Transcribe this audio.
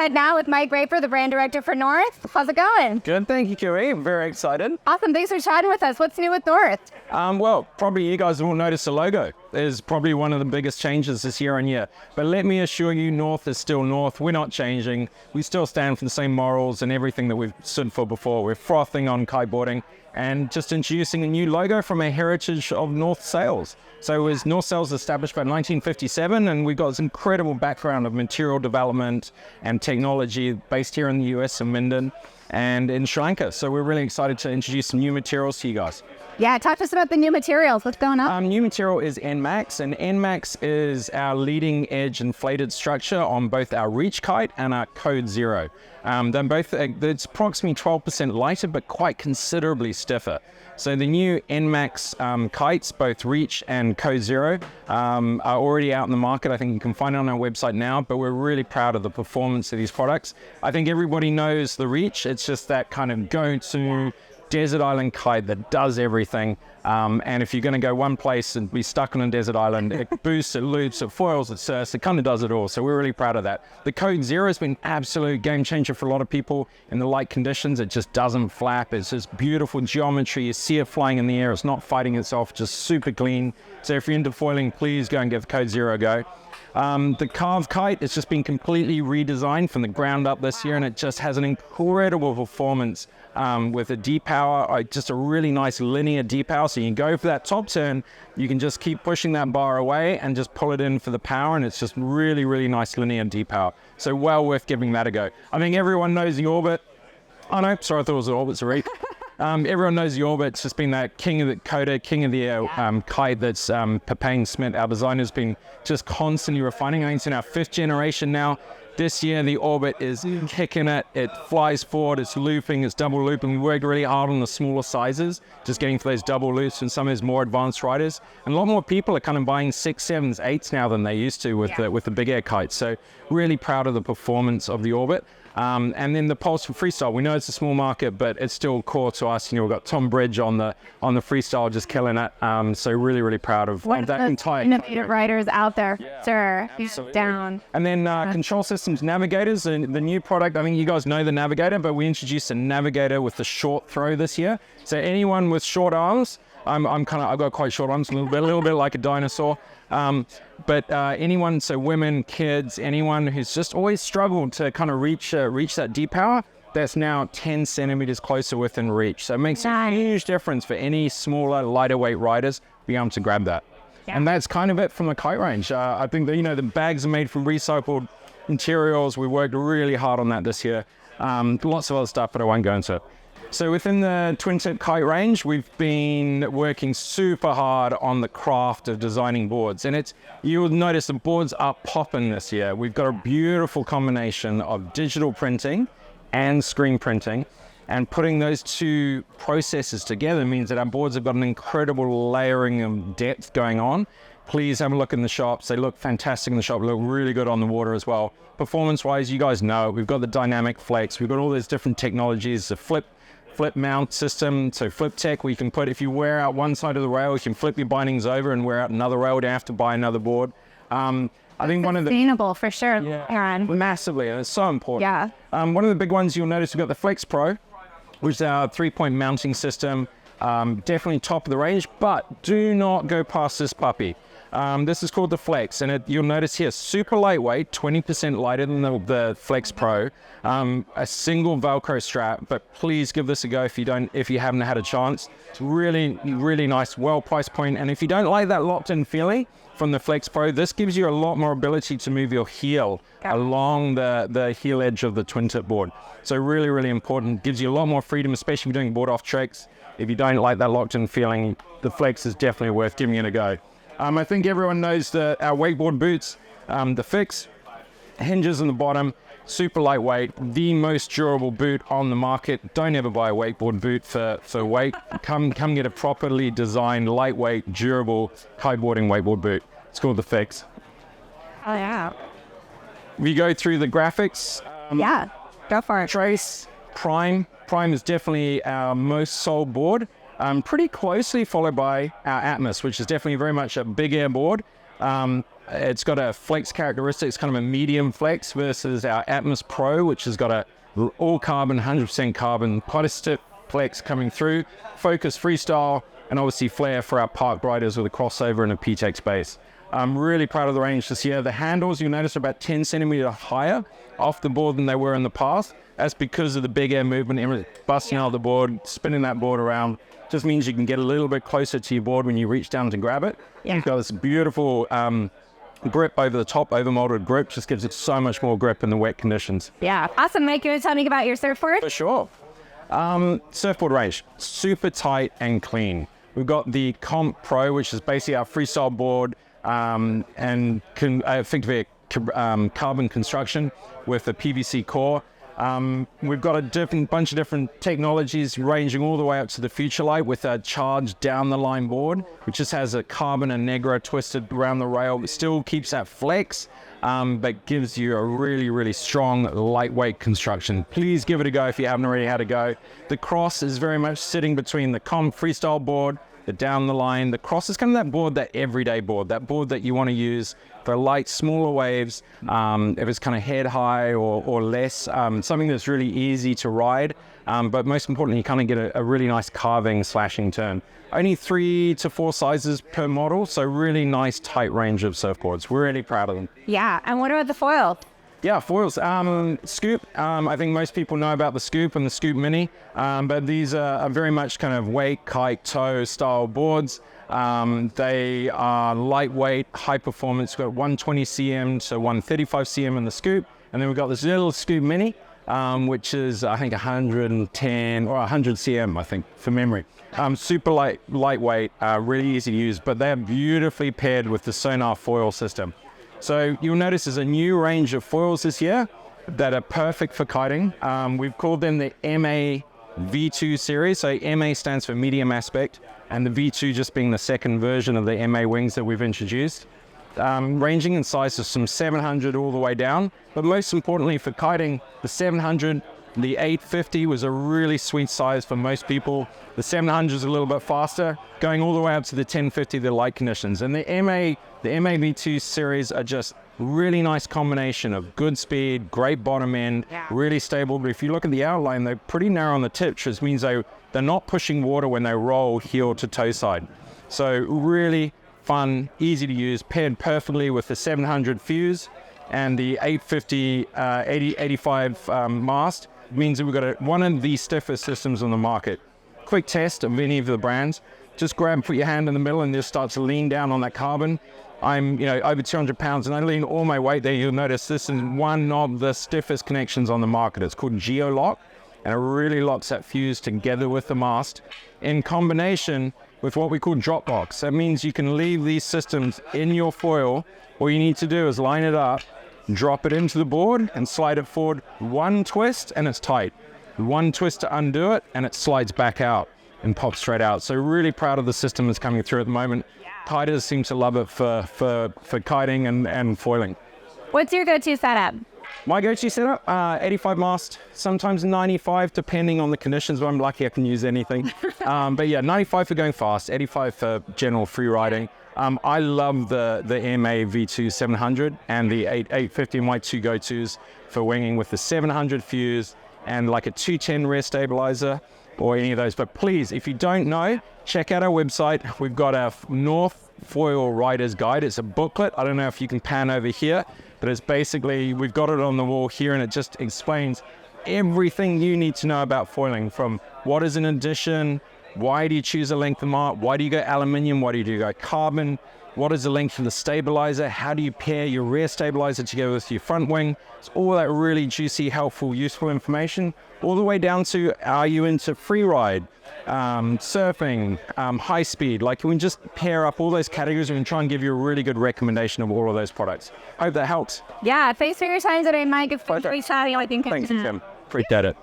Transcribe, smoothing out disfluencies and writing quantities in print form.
ahead now with Mike Raper, the brand director for North. How's it going? Good, thank you, Kimmy. I'm very excited. Awesome, thanks for chatting with us. What's new with North? Well, probably you guys will notice the logo is probably one of the biggest changes this year on year. But let me assure you, North is still North. We're not changing. We still stand for the same morals and everything that we've stood for before. We're frothing on kiteboarding and just introducing a new logo from a heritage of North Sails. So it was North Sails established by 1957, and we've got this incredible background of material development and technology based here in the US in Minden and in Sri Lanka. So we're really excited to introduce some new materials to you guys. Yeah, talk to us about the new materials. What's going on? New material is NMAX, and NMAX is our leading edge inflated structure on both our Reach kite and our Code Zero. They're both, it's approximately 12% lighter, but quite considerably stiffer. So the new NMAX kites, both Reach and Code Zero, are already out in the market. I think you can find it on our website now, but we're really proud of the performance of these products. I think everybody knows the Reach. It's just that kind of go-to desert island kite that does everything. And if you're going to go one place and be stuck on a desert island, it boosts, it loops, it foils, it surfs, it kind of does it all. So we're really proud of that. The Code Zero has been an absolute game changer for a lot of people in the light conditions. It just doesn't flap. It's just beautiful geometry. You see it flying in the air. It's not fighting itself, just super clean. So if you're into foiling, please go and give Code Zero a go. The Carve kite, it's just been completely redesigned from the ground up this year, and it just has an incredible performance with a D-power, just a really nice linear D-power. So you can go for that top turn, you can just keep pushing that bar away and just pull it in for the power, and it's just really, really nice linear D-power. So well worth giving that a go. I think everyone knows the Orbit. Oh no, sorry, I thought it was the Orbit, sorry. Everyone knows the Orbit. It's just been that king of the coda, king of the air kite that's Pepijn Smit, our designer's been just constantly refining. I think it's in our 5th generation now. This year, the Orbit is kicking it. It flies forward, it's looping, it's double looping. We worked really hard on the smaller sizes, just getting for those double loops and some of those more advanced riders. And a lot more people are kind of buying 6s, 7s, 8s now than they used to with the big air kites. So really proud of the performance of the Orbit. And then the Pulse for freestyle. We know it's a small market, but it's still core to us. You know, we've got Tom Bridge on the freestyle, just killing it. So really, really proud of that entire innovative riders out there. Yeah, sure, he's down. And then Control Systems Navigators, the new product. I think you guys know the Navigator, but we introduced a Navigator with the short throw this year. So anyone with short arms, I've got quite short arms, a little bit like a dinosaur. But anyone, so women, kids, anyone who's just always struggled to kind of reach that D-power, that's now 10 centimeters closer within reach. So it makes a huge difference for any smaller, lighter weight riders being able to grab that. Yeah. And that's kind of it from the kite range. I think that, the bags are made from recycled materials. We worked really hard on that this year. Lots of other stuff, but I won't go into it. So within the twin tip kite range, we've been working super hard on the craft of designing boards. And you'll notice the boards are popping this year. We've got a beautiful combination of digital printing and screen printing. And putting those two processes together means that our boards have got an incredible layering of depth going on. Please have a look in the shops. They look fantastic in the shop, look really good on the water as well. Performance-wise, you guys know, we've got the dynamic flex. We've got all these different technologies, the flip mount system, so flip tech, where you can put, if you wear out one side of the rail, you can flip your bindings over and wear out another rail. You don't have to buy another board. I think one of the sustainable for sure, Aaron. Massively, and it's so important. Yeah. One of the big ones you'll notice, we've got the Flex Pro, which is our 3-point mounting system. Definitely top of the range, but do not go past this puppy. This is called the Flex, and you'll notice here, super lightweight, 20% lighter than the Flex Pro. A single Velcro strap, but please give this a go if you haven't had a chance. It's really, really nice, well price point. And if you don't like that locked-in feeling from the Flex Pro, this gives you a lot more ability to move your heel along the heel edge of the twin tip board. So really, really important. Gives you a lot more freedom, especially if you're doing board off tricks. If you don't like that locked-in feeling, the Flex is definitely worth giving it a go. I think everyone knows our wakeboard boots, the Fix, hinges in the bottom, super lightweight, the most durable boot on the market. Don't ever buy a wakeboard boot for weight. Come get a properly designed, lightweight, durable kiteboarding wakeboard boot. It's called the Fix. Oh yeah. We go through the graphics. Yeah, go for it. Trace, Prime. Prime is definitely our most sold board. Pretty closely followed by our Atmos, which is definitely very much a big air board. It's got a flex characteristics, kind of a medium flex versus our Atmos Pro, which has got a all carbon, 100% carbon, quite a stiff flex coming through, focus freestyle, and obviously flare for our park riders with a crossover and a PTEX base. I'm really proud of the range this year. The handles, you'll notice, are about 10 centimeter higher off the board than they were in the past. That's because of the big air movement, busting out the board, spinning that board around. Just means you can get a little bit closer to your board when you reach down to grab it. Yeah. You've got this beautiful grip over the top, over-molded grip, just gives it so much more grip in the wet conditions. Yeah. Awesome. Mike, you want to tell me about your surfboard? For sure. Surfboard range, super tight and clean. We've got the Comp Pro, which is basically our freestyle board, and effectively a carbon construction with a PVC core. We've got a bunch of different technologies ranging all the way up to the Futurelight with a charged down the line board, which just has a carbon and Negro twisted around the rail, but still keeps that flex, but gives you a really, really strong, lightweight construction. Please give it a go if you haven't already had a go. The Cross is very much sitting between the Comp freestyle board, the down the line. The Cross is kind of that board, that everyday board, that board that you want to use for light, smaller waves, if it's kind of head high or less, something that's really easy to ride, but most importantly, you kind of get a really nice carving, slashing turn. Only 3 to 4 sizes per model, so really nice, tight range of surfboards. We're really proud of them. Yeah. And what about the foil? Yeah, foils. Scoop. I think most people know about the Scoop and the Scoop Mini, but these are very much kind of wake, kite, tow style boards. They are lightweight, high performance. We've got 120 cm to 135 cm in the Scoop, and then we've got this little Scoop Mini, which is I think 110 or 100 cm, I think, from memory. Super lightweight, really easy to use, but they're beautifully paired with the Sonar foil system. So you'll notice there's a new range of foils this year that are perfect for kiting. We've called them the MA V2 series. So MA stands for medium aspect, and the V2 just being the second version of the MA wings that we've introduced. Ranging in sizes from 700 all the way down. But most importantly for kiting, the 700, the 850 was a really sweet size for most people. The 700 is a little bit faster, going all the way up to the 1050, the light conditions. And the MA V2 series are just really nice combination of good speed, great bottom end, really stable. But if you look at the outline, they're pretty narrow on the tip, which means they're not pushing water when they roll heel to toe side. So really fun, easy to use, paired perfectly with the 700 fuse and the 850 85 mast. Means that we've got one of the stiffest systems on the market. Quick test of any of the brands. Just put your hand in the middle and just start to lean down on that carbon. I'm over 200 pounds and I lean all my weight there. You'll notice this is one of the stiffest connections on the market. It's called Geo-Lock, and it really locks that fuse together with the mast in combination with what we call Dropbox. That means you can leave these systems in your foil. All you need to do is line it up, drop it into the board and slide it forward. One twist and it's tight. One twist to undo it and it slides back out and pops straight out. So really proud of the system that's coming through at the moment. Kiters seem to love it for kiting and foiling. What's your go-to setup? My go-to setup, 85 mast, sometimes 95 depending on the conditions. But I'm lucky I can use anything. But yeah, 95 for going fast, 85 for general free riding. I love the MA V2 700 and the 850 my two go-tos for winging with the 700 fuse and like a 210 rear stabilizer or any of those. But please, if you don't know, check out our website. We've got our North Foil Rider's Guide. It's a booklet. I don't know if you can pan over here, but it's basically, we've got it on the wall here and it just explains everything you need to know about foiling, from what is an addition, why do you choose a length of mark, why do you go aluminium, why do you go carbon, what is the length of the stabilizer, how do you pair your rear stabilizer together with your front wing. It's all that really juicy, helpful, useful information, all the way down to, are you into free ride, surfing, high speed. Like, we can just pair up all those categories and try and give you a really good recommendation of all of those products. Hope that helps. Yeah, thanks for your time today, Mike. It's great chatting. Thanks, Kim. Appreciate it.